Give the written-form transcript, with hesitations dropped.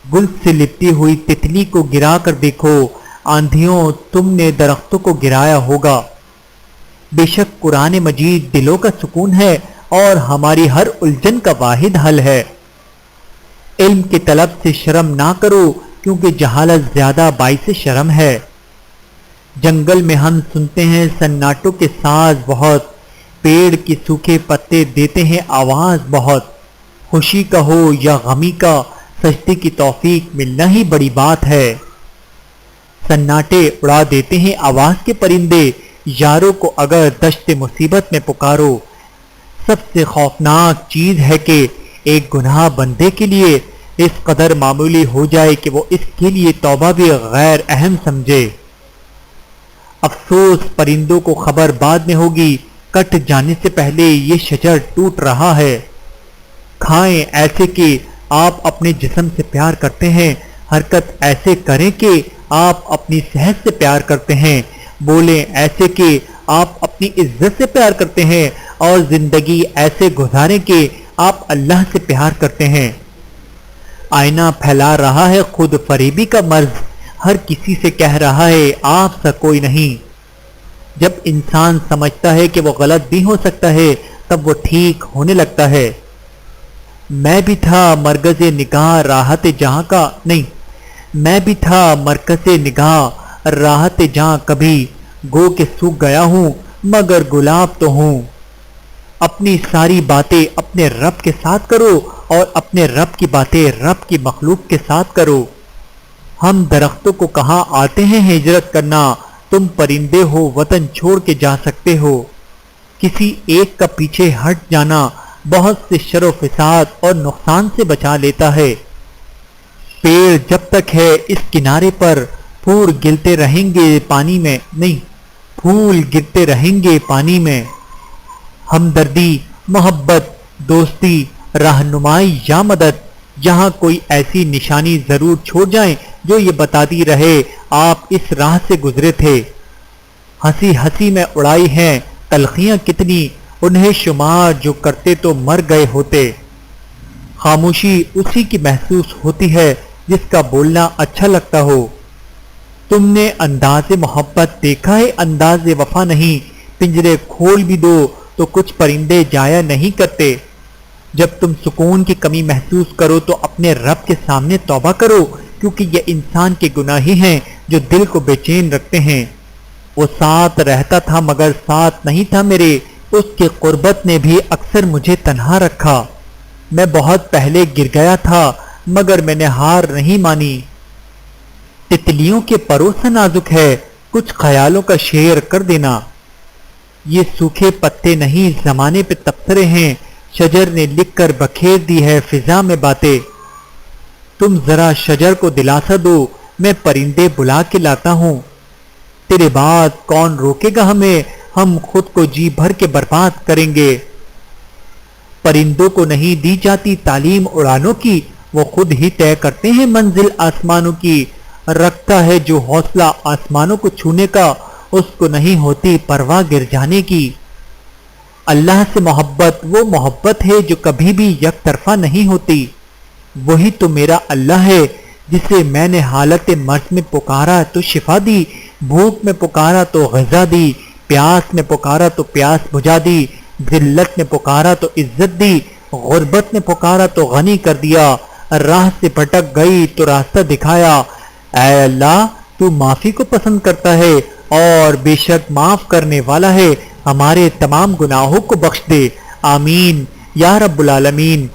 گل سے لپٹی ہوئی تتلی کو گرا کر دیکھو، آندھیوں تم نے درختوں کو گرایا ہوگا۔ بے شک قرآن مجید دلوں کا سکون ہے اور ہماری ہر الجھن کا واحد حل ہے۔ علم کی طلب سے شرم نہ کرو کیونکہ جہالت زیادہ باعث شرم ہے۔ جنگل میں ہم سنتے ہیں سناٹوں کے ساز بہت، پیڑ کے سوکھے پتے دیتے ہیں آواز بہت۔ خوشی کا ہو یا غمی کا، سجدے کی توفیق ملنا ہی بڑی بات ہے۔ سناٹے اڑا دیتے ہیں آواز کے پرندے، یاروں کو اگر دشت مصیبت میں پکارو۔ سب سے خوفناک چیز ہے کہ ایک گناہ بندے کے لیے اس قدر معمولی ہو جائے کہ وہ اس کے لیے توبہ بھی غیر اہم سمجھے۔ افسوس پرندوں کو خبر بعد میں ہوگی، کٹ جانے سے پہلے یہ شجر ٹوٹ رہا ہے۔ کھائیں ایسے کہ آپ اپنے جسم سے پیار کرتے ہیں، حرکت ایسے کریں کہ آپ اپنی صحت سے پیار کرتے ہیں، بولیں ایسے کہ آپ اپنی عزت سے پیار کرتے ہیں، اور زندگی ایسے گزاریں کہ آپ اللہ سے پیار کرتے ہیں۔ آئینہ پھیلا رہا ہے خود فریبی کا مرض، ہر کسی سے کہہ رہا ہے آپ سا کوئی نہیں۔ جب انسان سمجھتا ہے کہ وہ غلط بھی ہو سکتا ہے تب وہ ٹھیک ہونے لگتا ہے۔ میں بھی تھا مرکز نگاہ راحت جہاں کا نہیں، میں بھی تھا مرکز نگاہ راحت جہاں کبھی، گو کہ سوکھ گیا ہوں مگر گلاب تو ہوں۔ اپنی ساری باتیں اپنے رب کے ساتھ کرو اور اپنے رب کی باتیں رب کی مخلوق کے ساتھ کرو۔ ہم درختوں کو کہاں آتے ہیں ہجرت کرنا، تم پرندے ہو وطن چھوڑ کے جا سکتے ہو۔ کسی ایک کا پیچھے ہٹ جانا بہت سے شر و فساد اور نقصان سے بچا لیتا ہے۔ پیڑ جب تک ہے اس کنارے پر، پھول گرتے رہیں گے پانی میں نہیں، پھول گرتے رہیں گے پانی میں۔ ہمدردی، محبت، دوستی، رہنمائی یا مدد، یہاں کوئی ایسی نشانی ضرور چھوڑ جائیں جو یہ بتاتی رہے آپ اس راہ سے گزرے تھے۔ ہنسی ہنسی میں اڑائی ہیں تلخیاں کتنی، انہیں شمار جو کرتے تو مر گئے ہوتے۔ خاموشی اسی کی محسوس ہوتی ہے جس کا بولنا اچھا لگتا ہو۔ تم نے انداز محبت دیکھا ہے انداز وفا نہیں، پنجرے کھول بھی دو تو کچھ پرندے جایا نہیں کرتے۔ جب تم سکون کی کمی محسوس کرو تو اپنے رب کے سامنے توبہ کرو، کیونکہ یہ انسان کے گناہ ہی ہیں جو دل کو بے چین رکھتے ہیں۔ وہ ساتھ رہتا تھا مگر ساتھ نہیں تھا میرے، اس کی قربت نے بھی اکثر مجھے تنہا رکھا۔ میں بہت پہلے گر گیا تھا مگر میں نے ہار نہیں مانی۔ تتلیوں کے پروں سے نازک ہے، کچھ خیالوں کا شعر کر دینا۔ یہ سوکھے پتے نہیں زمانے پہ تبصرے ہیں، شجر نے لکھ کر بکھیر دی ہے فضا میں باتیں۔ تم ذرا شجر کو دلاسا دو، میں پرندے بلا کے لاتا ہوں۔ تیرے بعد کون روکے گا ہمیں، ہم خود کو جی بھر کے برباد کریں گے۔ پرندوں کو نہیں دی جاتی تعلیم اڑانوں کی، وہ خود ہی طے کرتے ہیں منزل آسمانوں کی۔ رکھتا ہے جو حوصلہ آسمانوں کو چھونے کا، اس کو نہیں ہوتی پرواہ گر جانے کی۔ اللہ سے محبت وہ محبت ہے جو کبھی بھی یک طرفہ نہیں ہوتی۔ وہی تو میرا اللہ ہے جسے میں نے حالت مرض میں پکارا تو شفا دی، بھوک میں پکارا تو غذا دی، پیاس میں پکارا تو پیاس بجھا دی، ذلت میں پکارا تو عزت دی، غربت میں پکارا تو غنی کر دیا، راہ سے بھٹک گئی تو راستہ دکھایا۔ اے اللہ تو معافی کو پسند کرتا ہے اور بے شک معاف کرنے والا ہے، ہمارے تمام گناہوں کو بخش دے۔ آمین یا رب العالمین۔